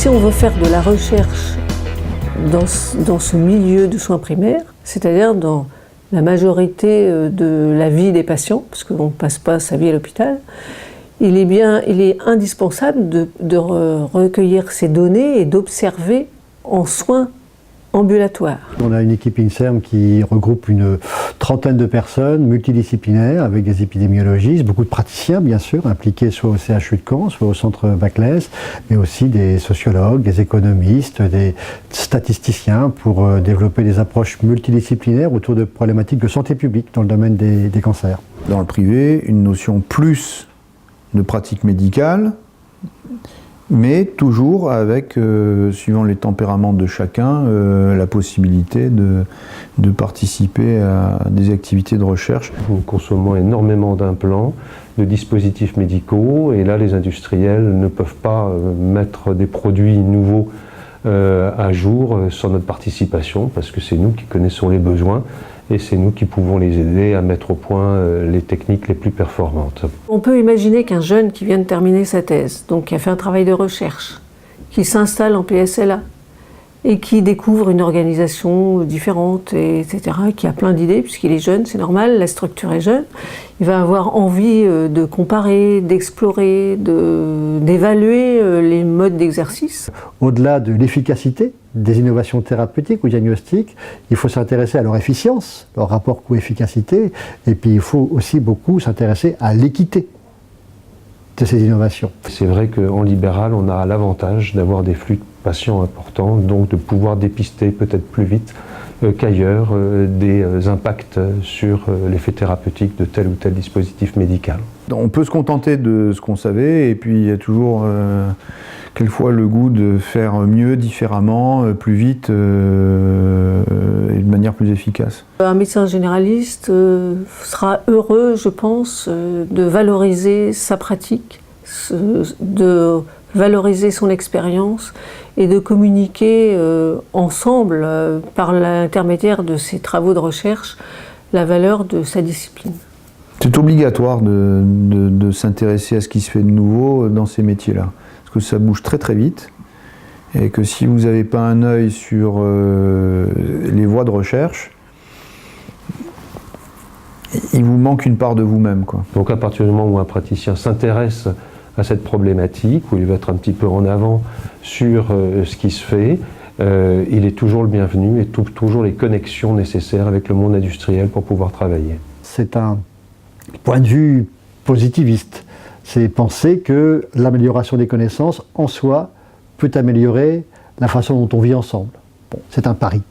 si on veut faire de la recherche dans ce milieu de soins primaires, c'est-à-dire dans la majorité de la vie des patients, parce qu'on ne passe pas sa vie à l'hôpital, il est indispensable de recueillir ces données et d'observer en soins ambulatoires. On a une équipe INSERM qui regroupe une trentaine de personnes multidisciplinaires avec des épidémiologistes, beaucoup de praticiens bien sûr, impliqués soit au CHU de Caen, soit au centre Baclès, mais aussi des sociologues, des économistes, des statisticiens pour développer des approches multidisciplinaires autour de problématiques de santé publique dans le domaine des cancers. Dans le privé, une notion plus de pratique médicale, mais toujours avec, suivant les tempéraments de chacun, la possibilité de participer à des activités de recherche. Nous consommons énormément d'implants, de dispositifs médicaux, et là les industriels ne peuvent pas mettre des produits nouveaux à jour sans notre participation, parce que c'est nous qui connaissons les besoins et c'est nous qui pouvons les aider à mettre au point les techniques les plus performantes. On peut imaginer qu'un jeune qui vient de terminer sa thèse, donc qui a fait un travail de recherche, qui s'installe en PSLA et qui découvre une organisation différente, etc., qui a plein d'idées, puisqu'il est jeune, c'est normal, la structure est jeune, il va avoir envie de comparer, d'explorer, d'évaluer les modes d'exercice. Au-delà de l'efficacité des innovations thérapeutiques ou diagnostiques, il faut s'intéresser à leur efficience, leur rapport coût-efficacité, et puis il faut aussi beaucoup s'intéresser à l'équité de ces innovations. C'est vrai qu'en libéral, on a l'avantage d'avoir des flux de patients importants, donc de pouvoir dépister peut-être plus vite qu'ailleurs des impacts sur l'effet thérapeutique de tel ou tel dispositif médical. On peut se contenter de ce qu'on savait, et puis il y a toujours quelquefois le goût de faire mieux, différemment, plus vite et de manière plus efficace. Un médecin généraliste sera heureux, je pense, de valoriser sa pratique, de valoriser son expérience et de communiquer ensemble, par l'intermédiaire de ses travaux de recherche, la valeur de sa discipline. C'est obligatoire de s'intéresser à ce qui se fait de nouveau dans ces métiers-là, parce que ça bouge très très vite, et que si vous n'avez pas un œil sur les voies de recherche, il vous manque une part de vous-même, quoi. Donc à partir du moment où un praticien s'intéresse à cette problématique, où il va être un petit peu en avant sur ce qui se fait, il est toujours le bienvenu et toujours les connexions nécessaires avec le monde industriel pour pouvoir travailler. C'est un point de vue positiviste, c'est penser que l'amélioration des connaissances en soi peut améliorer la façon dont on vit ensemble. Bon, c'est un pari.